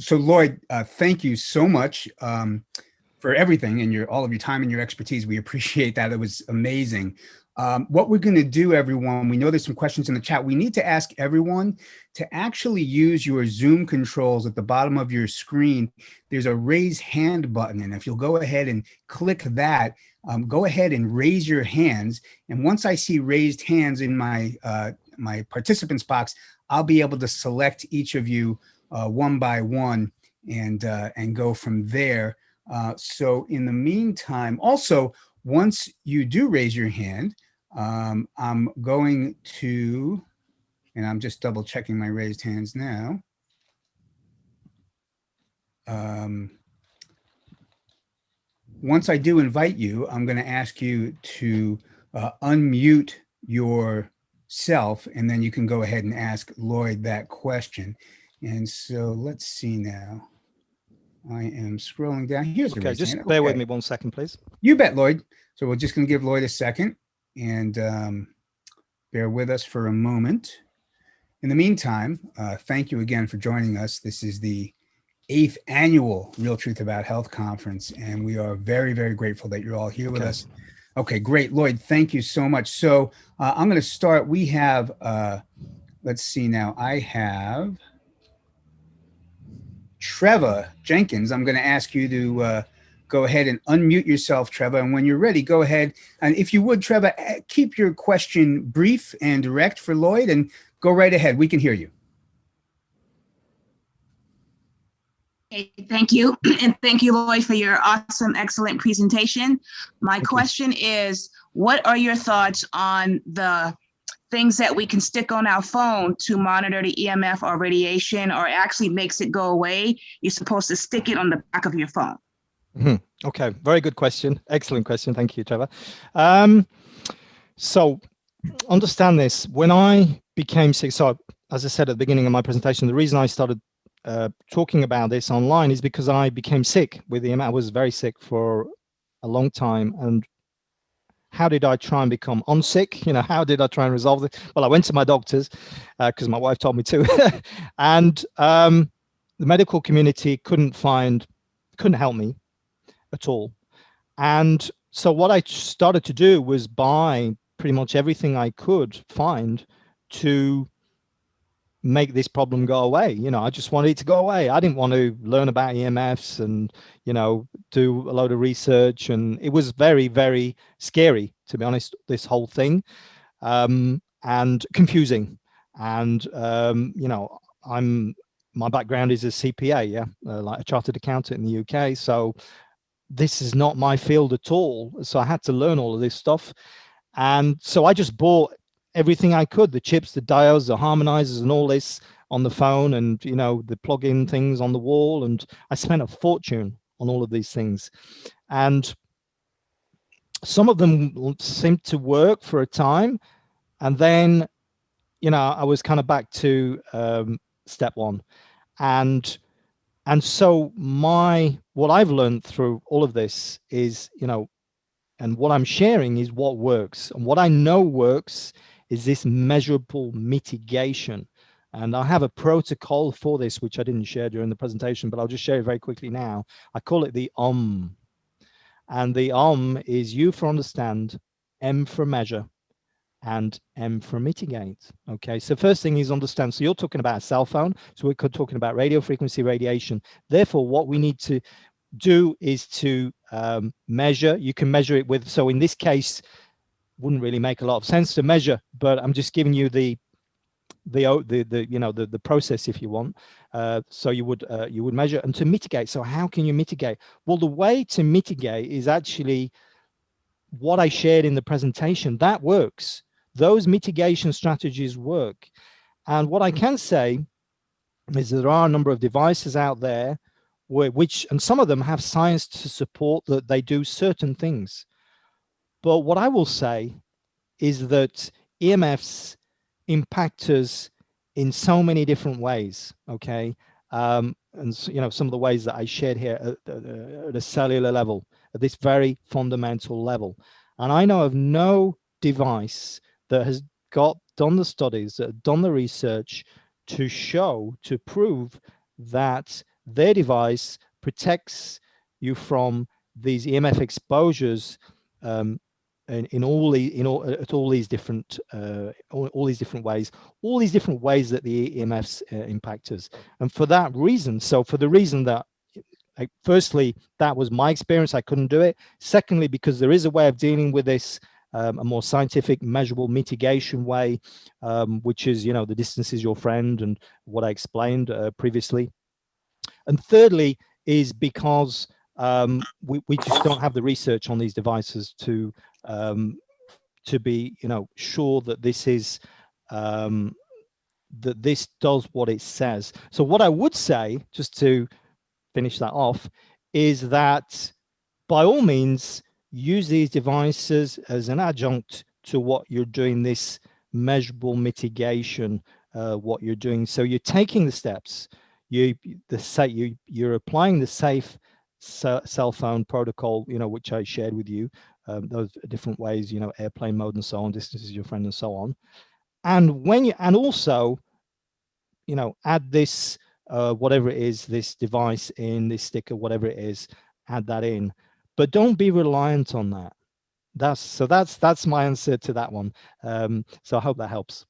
So Lloyd, thank you so much for everything and all of your time and your expertise. We appreciate that. It was amazing. What we're going to do, everyone, we know there's some questions in the chat. We need to ask everyone to actually use your Zoom controls at the bottom of your screen. There's a raise hand button, and if you'll go ahead and click that, go ahead and raise your hands. And once I see raised hands in my my participants box, I'll be able to select each of you one by one and go from there. So in the meantime, also, once you do raise your hand, I'm going to, and I'm just double checking my raised hands now. Once I do invite you, I'm going to ask you to unmute yourself, and then you can go ahead and ask Lloyd that question. And so let's see now. I am scrolling down. Here's the okay. Just bear with me 1 second, please. You bet, Lloyd. So we're just going to give Lloyd a second and bear with us for a moment. In the meantime, thank you again for joining us. This is the 8th annual Real Truth About Health conference, and we are very, very grateful that you're all here with us. Okay, great. Lloyd, thank you so much. So I'm going to start. We have, let's see now, I have Trevor Jenkins. I'm going to ask you to go ahead and unmute yourself, Trevor. And when you're ready, go ahead. And if you would, Trevor, keep your question brief and direct for Lloyd and go right ahead. We can hear you. Okay, thank you. And thank you, Lloyd, for your awesome, excellent presentation. My question is, what are your thoughts on the things that we can stick on our phone to monitor the EMF or radiation, or actually makes it go away? You're supposed to stick it on the back of your phone. Okay, very good question. Excellent question. Thank you, Trevor. So understand this. When I became sick, so as I said at the beginning of my presentation, the reason I started talking about this online is because I became sick with EMF. I was very sick for a long time. And how did I try and become unsick? You know, how did I try and resolve it? Well, I went to my doctors because my wife told me to. And the medical community couldn't help me at all. And so what I started to do was buy pretty much everything I could find to make this problem go away. You know, I just wanted it to go away. I didn't want to learn about EMFs and, you know, do a load of research. And it was very, very scary, to be honest, this whole thing, and confusing. And, you know, my background is a CPA, yeah, like a chartered accountant in the UK. So this is not my field at all. So I had to learn all of this stuff. And so I just bought everything I could, the chips, the diodes, the harmonizers, and all this on the phone, and, you know, the plug-in things on the wall. And I spent a fortune on all of these things. And some of them seemed to work for a time. And then, you know, I was kind of back to step one. And so what I've learned through all of this is, you know, and what I'm sharing is what works. And what I know works is this measurable mitigation. And I have a protocol for this, which I didn't share during the presentation, but I'll just share it very quickly now. I call it the And the is U for understand, M for measure, and M for mitigate. Okay, so first thing is understand. So you're talking about a cell phone. So we're talking about radio frequency radiation. Therefore, what we need to do is to measure. You can measure it with, so in this case, wouldn't really make a lot of sense to measure, but I'm just giving you the you know, the process, if you want. So you would measure, and to mitigate. So how can you mitigate? Well, the way to mitigate is actually what I shared in the presentation. That works. Those mitigation strategies work. And what I can say is there are a number of devices out there and some of them have science to support that they do certain things. But what I will say is that EMFs impact us in so many different ways, okay? And, you know, some of the ways that I shared here at a cellular level, at this very fundamental level. And I know of no device that has done the studies, that done the research to prove that their device protects you from these EMF exposures in all these different all these different ways that the EMFs impact us. And for that reason, so for the reason that, firstly, that was my experience, I couldn't do it. Secondly, because there is a way of dealing with this, a more scientific, measurable mitigation way, which is, the distance is your friend, and what I explained previously. And thirdly is because we just don't have the research on these devices to be, sure that this is that this does what it says. So what I would say, just to finish that off, is that by all means use these devices as an adjunct to what you're doing, this measurable mitigation, what you're doing. So you're taking the steps, you're applying the safe cell phone protocol, which I shared with you, those different ways, airplane mode and so on, distance is your friend and so on. And also, add this, whatever it is, this device in, this sticker, whatever it is, add that in, but don't be reliant on that. That's my answer to that one. So I hope that helps.